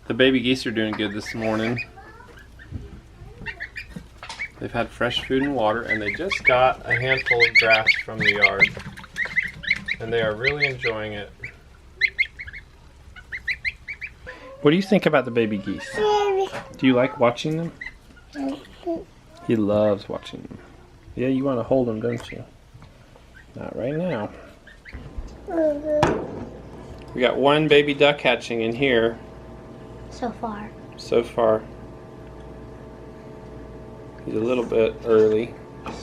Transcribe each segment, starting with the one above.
The baby geese are doing good this morning. They've had fresh food and water, and they just got a handful of grass from the yard. And they are really enjoying it. What do you think about the baby geese? Do you like watching them? He loves watching them. Yeah, you want to hold them, don't you? Not right now. We got one baby duck hatching in here. So far. So far. He's a little bit early.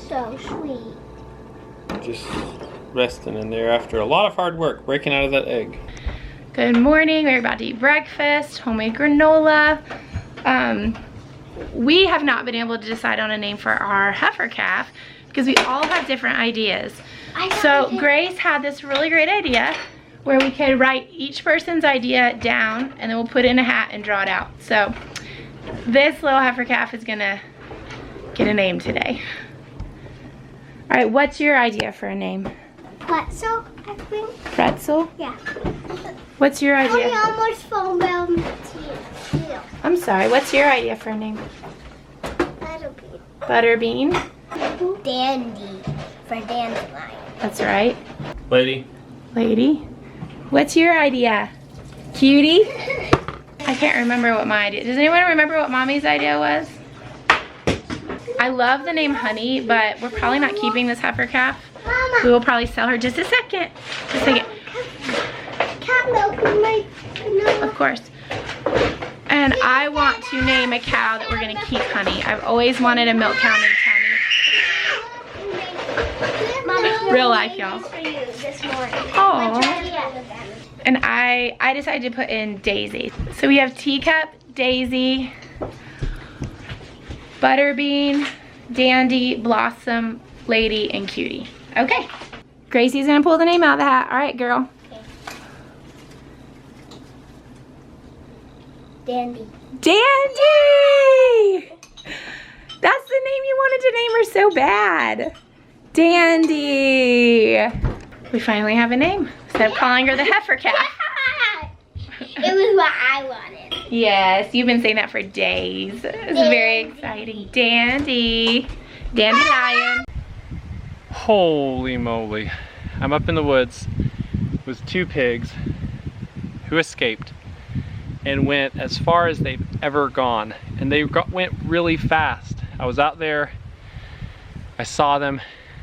So sweet. Just resting in there after a lot of hard work breaking out of that egg. Good morning. We're about to eat breakfast, homemade granola. We have not been able to decide on a name for our heifer calf because we all have different ideas. So Grace had this really great idea where we could write each person's idea down and then we'll put it in a hat and draw it out. So this little heifer calf is gonna get a name today. All right, what's your idea for a name? Pretzel, I think. Pretzel? Yeah. What's your idea? I almost phone bell too. I'm sorry, what's your idea for a name? Butterbean. Butterbean? Dandy for dandelion. That's right. Lady. Lady. What's your idea? Cutie? I can't remember what my idea. Does anyone remember what Mommy's idea was? I love the name Honey, but we're probably not keeping this heifer calf. Mama. We will probably sell her. Just a second. Just a second. Cat milk in my granola. Of course. And I want to name a cow that we're going to keep Honey. I've always wanted a milk cow named Honey. Real life, y'all. Oh. And I decided to put in Daisy. So we have Teacup, Daisy, Butterbean, Dandy, Blossom, Lady, and Cutie. Okay. Gracie's gonna pull the name out of the hat. All right, girl. Dandy. Dandy! That's the name you wanted to name her so bad. Dandy. We finally have a name. Instead of calling her the heifer calf. It was what I wanted. Yes, you've been saying that for days. It's very exciting. Dandy. Dandelion. Holy moly. I'm up in the woods with two pigs who escaped and went as far as they've ever gone. And they went really fast. I was out there, I saw them,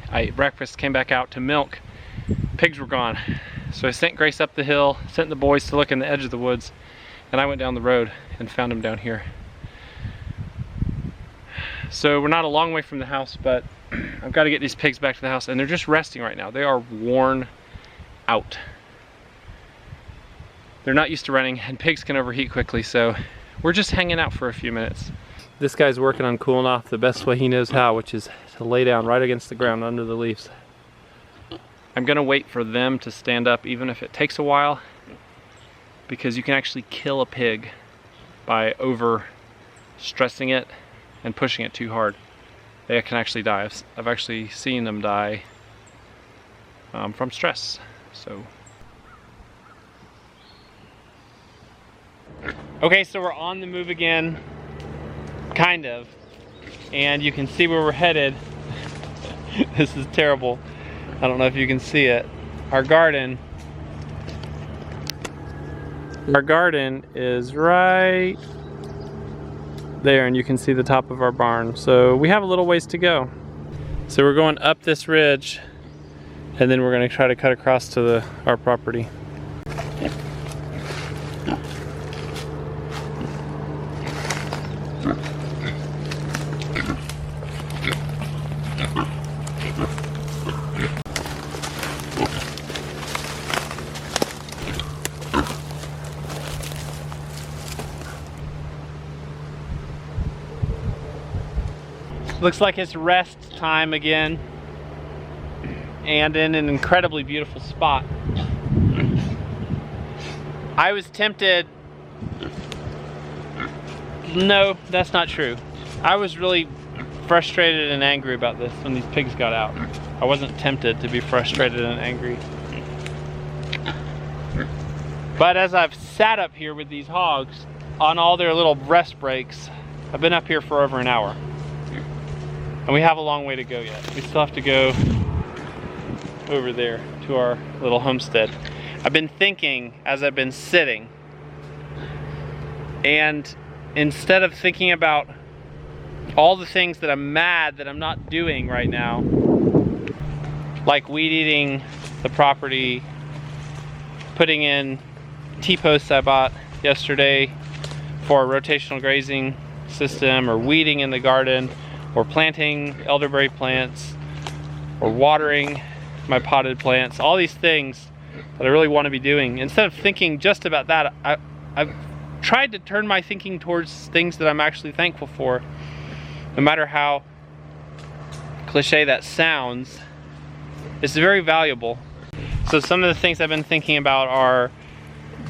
I ate breakfast, came back out to milk. Pigs were gone. So I sent Grace up the hill, sent the boys to look in the edge of the woods, and I went down the road and found them down here. So we're not a long way from the house, but I've got to get these pigs back to the house, and they're just resting right now. They are worn out. They're not used to running, and pigs can overheat quickly, so we're just hanging out for a few minutes. This guy's working on cooling off the best way he knows how, which is to lay down right against the ground under the leaves. I'm gonna wait for them to stand up, even if it takes a while, because you can actually kill a pig by over stressing it and pushing it too hard. They can actually die. I've actually seen them die from stress. So. Okay, so we're on the move again, kind of, and you can see where we're headed. This is terrible. I don't know if you can see it. Our garden is right there, and you can see the top of our barn. So we have a little ways to go. So we're going up this ridge, and then we're going to try to cut across to our property. Looks like it's rest time again, and in an incredibly beautiful spot. I was tempted, no, that's not true. I was really frustrated and angry about this when these pigs got out. I wasn't tempted to be frustrated and angry. But as I've sat up here with these hogs on all their little rest breaks, I've been up here for over an hour. And we have a long way to go yet. We still have to go over there to our little homestead. I've been thinking as I've been sitting, and instead of thinking about all the things that I'm mad that I'm not doing right now, like weed eating the property, putting in T-posts I bought yesterday for a rotational grazing system, or weeding in the garden, or planting elderberry plants, or watering my potted plants, all these things that I really want to be doing. Instead of thinking just about that, I've tried to turn my thinking towards things that I'm actually thankful for. No matter how cliche that sounds, it's very valuable. So some of the things I've been thinking about are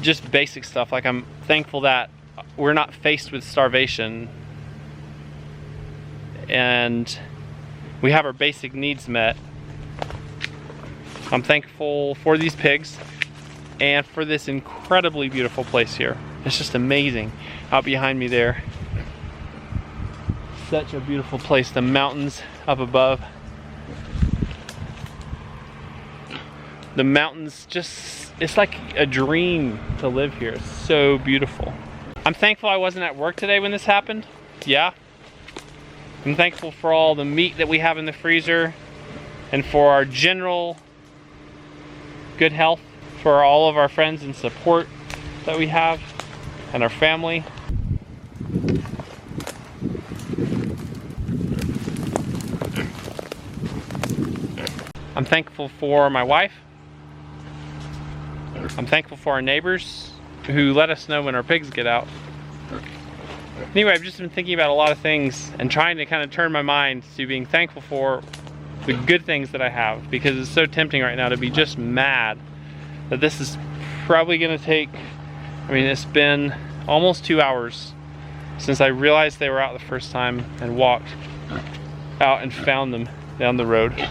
just basic stuff, like I'm thankful that we're not faced with starvation and we have our basic needs met. I'm thankful for these pigs and for this incredibly beautiful place here. It's just amazing out behind me there. Such a beautiful place, the mountains up above. The mountains just, it's like a dream to live here. It's so beautiful. I'm thankful I wasn't at work today when this happened. Yeah. I'm thankful for all the meat that we have in the freezer and for our general good health, for all of our friends and support that we have and our family. I'm thankful for my wife. I'm thankful for our neighbors who let us know when our pigs get out. Anyway, I've just been thinking about a lot of things and trying to kind of turn my mind to being thankful for the good things that I have, because it's so tempting right now to be just mad that this is probably going to take, I mean, it's been almost 2 hours since I realized they were out the first time and walked out and found them down the road.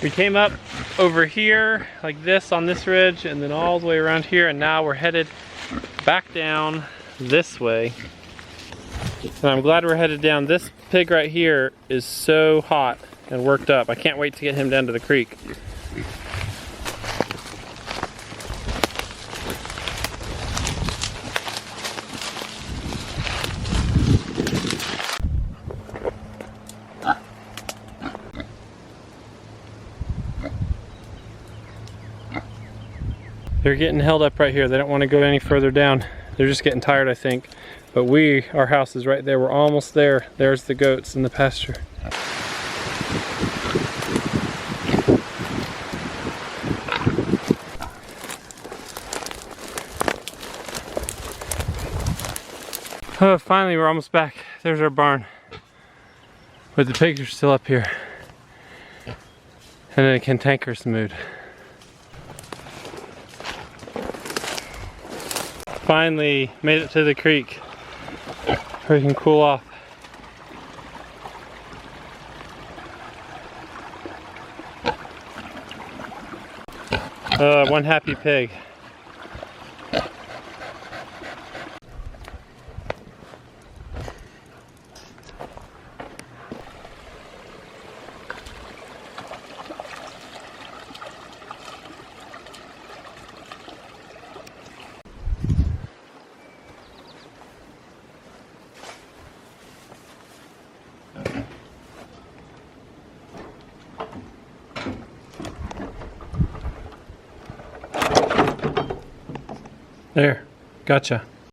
We came up over here like this on this ridge and then all the way around here, and now we're headed back down this way. And I'm glad we're headed down. This pig right here is so hot and worked up. I can't wait to get him down to the creek. They're getting held up right here. They don't want to go any further down. They're just getting tired, I think. But our house is right there. We're almost there. There's the goats in the pasture. Oh, finally we're almost back. There's our barn. But the pigs are still up here. And in a cantankerous mood. Finally made it to the creek where we can cool off. One happy pig. There, gotcha.